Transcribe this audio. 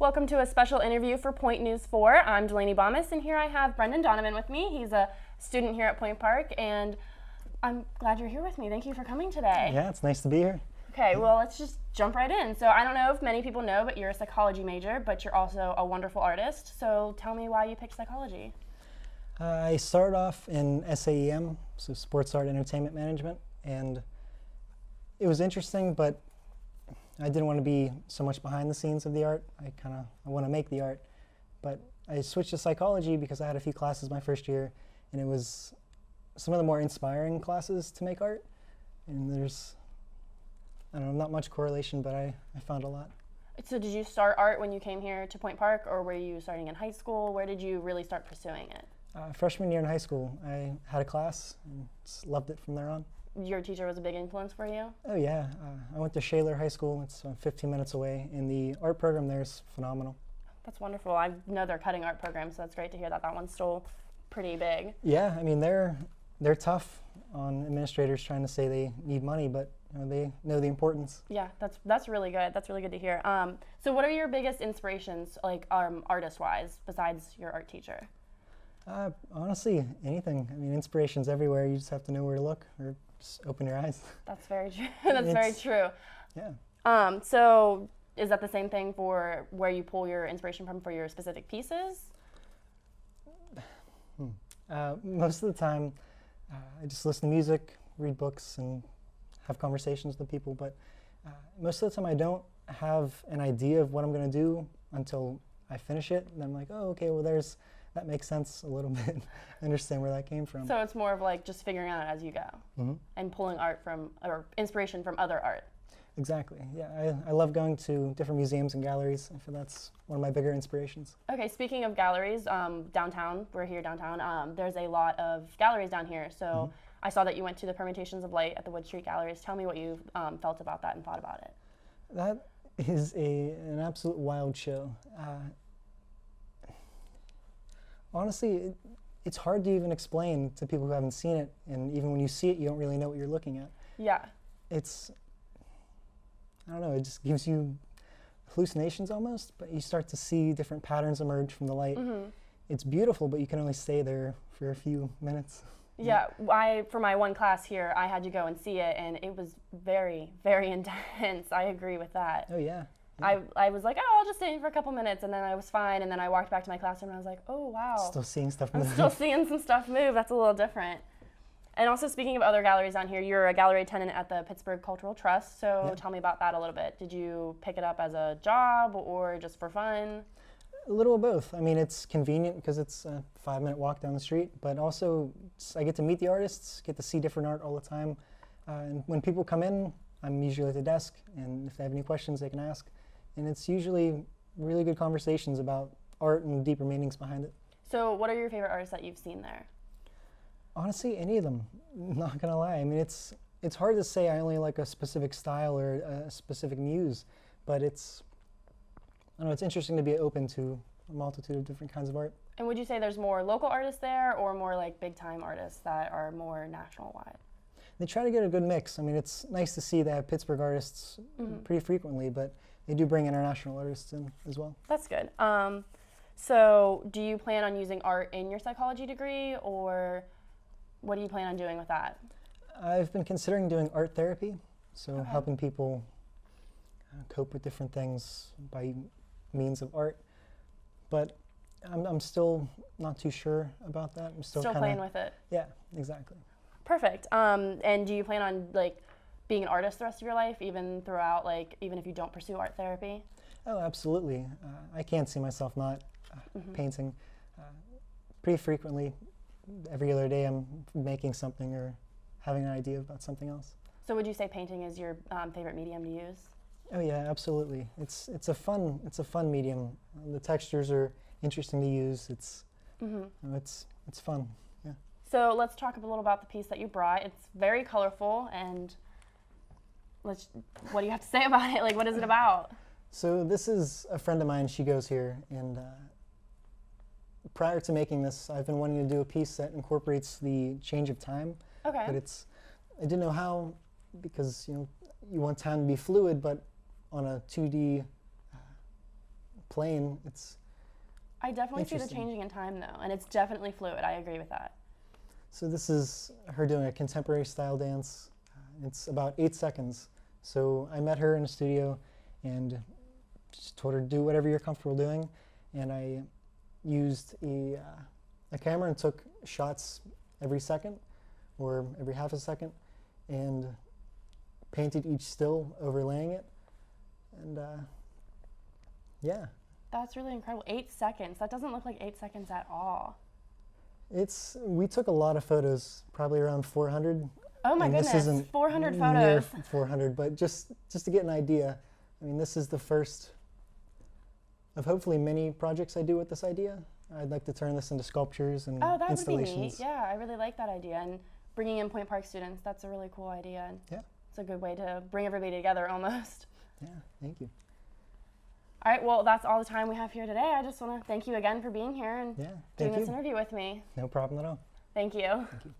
Welcome to a special interview for Point News 4. I'm Delaney Bomas, and here I have Brendan Donovan with me. He's a student here at Point Park, and I'm glad you're here with me. Thank you for coming today. Yeah, it's nice to be here. Okay, well, let's just jump right in. So I don't know if many people know, but you're a psychology major, but you're also a wonderful artist. So tell me why you picked psychology. I started off in SAEM, so Sports Art Entertainment Management, and it was interesting, but I didn't want to be so much behind the scenes of the art. I want to make the art. But I switched to psychology because I had a few classes my first year, and it was some of the more inspiring classes to make art. And there's, I don't know, not much correlation, but I found a lot. So did you start art when you came here to Point Park, or were you starting in high school? Where did you really start pursuing it? Freshman year in high school, I had a class and just loved it from there on. Your teacher was a big influence for you? Oh yeah, I went to Shaler High School. It's 15 minutes away, and the art program there is phenomenal. That's wonderful. I know they're cutting art programs, so that's great to hear that that one's still pretty big. Yeah, I mean they're tough on administrators trying to say they need money, but they know the importance. Yeah, that's really good. That's really good to hear. So what are your biggest inspirations, like artist-wise, besides your art teacher? Honestly, anything. I mean, inspiration's everywhere. You just have to know where to look, or just open your eyes. That's very true. That's very true. Yeah. So is that the same thing for where you pull your inspiration from for your specific pieces? Most of the time, I just listen to music, read books, and have conversations with people. But most of the time, I don't have an idea of what I'm going to do until I finish it. And I'm like, oh, okay, well, that makes sense a little bit. I understand where that came from. So it's more of like just figuring out as you go and pulling art from, or inspiration from other art. Exactly, yeah. I love going to different museums and galleries. I feel that's one of my bigger inspirations. Okay, speaking of galleries, downtown, we're here downtown, there's a lot of galleries down here. So I saw that you went to the Permutations of Light at the Wood Street Galleries. Tell me what you felt about that and thought about it. That is an absolute wild show. Honestly, it's hard to even explain to people who haven't seen it, and even when you see it, you don't really know what you're looking at. Yeah. I don't know, it just gives you hallucinations almost, but you start to see different patterns emerge from the light. It's beautiful, but you can only stay there for a few minutes. Yeah, for my one class here, I had to go and see it, and it was very, very intense. I agree with that. Oh yeah. I was like, oh, I'll just stay in for a couple minutes, and then I was fine, and then I walked back to my classroom, and I was like, oh, wow. Still seeing stuff move. I'm still seeing some stuff move. That's a little different. And also, speaking of other galleries down here, you're a gallery attendant at the Pittsburgh Cultural Trust, so tell me about that a little bit. Did you pick it up as a job or just for fun? A little of both. I mean, it's convenient because it's a 5-minute walk down the street, but also I get to meet the artists, get to see different art all the time. And when people come in, I'm usually at the desk, and if they have any questions, they can ask. And it's usually really good conversations about art and deeper meanings behind it. So what are your favorite artists that you've seen there? Honestly, any of them, not gonna lie. I mean, it's hard to say I only like a specific style or a specific muse, but I don't know, it's interesting to be open to a multitude of different kinds of art. And would you say there's more local artists there or more like big time artists that are more national wide? They try to get a good mix. I mean, it's nice to see they have Pittsburgh artists pretty frequently, but they do bring international artists in as well. That's good. So do you plan on using art in your psychology degree, or what do you plan on doing with that? I've been considering doing art therapy, so helping people cope with different things by means of art. But I'm still not too sure about that. I'm still playing with it. Yeah, exactly. Perfect. And do you plan on like being an artist the rest of your life, even throughout, like even if you don't pursue art therapy? Oh, absolutely. I can't see myself not painting. Pretty frequently, every other day, I'm making something or having an idea about something else. So would you say painting is your favorite medium to use? Oh yeah, absolutely. It's a fun medium. The textures are interesting to use. It's fun. Yeah. So let's talk a little about the piece that you brought. It's very colorful, and what do you have to say about it? Like, what is it about? So this is a friend of mine. She goes here, and prior to making this, I've been wanting to do a piece that incorporates the change of time. Okay. But I didn't know how, because you want time to be fluid, but on a 2D plane. It's I definitely see the interesting. changing in time though, and it's definitely fluid. I agree with that. So this is her doing a contemporary style dance. It's about 8 seconds. So I met her in a studio and just told her to do whatever you're comfortable doing. And I used a camera and took shots every second or every half a second and painted each still, overlaying it. And yeah. That's really incredible. 8 seconds. That doesn't look like 8 seconds at all. We took a lot of photos, probably around 400. Oh my and goodness, this isn't 400 near photos. 400, but just to get an idea, I mean, this is the first of hopefully many projects I do with this idea. I'd like to turn this into sculptures and Oh, that would be installations. neat. Yeah, I really like that idea. And bringing in Point Park students, that's a really cool idea. And Yeah. it's a good way to bring everybody together almost. Yeah, thank you. All right, well, that's all the time we have here today. I just want to thank you again for being here and Yeah, doing thank this you. interview with me. No problem at all. Thank you. Thank you.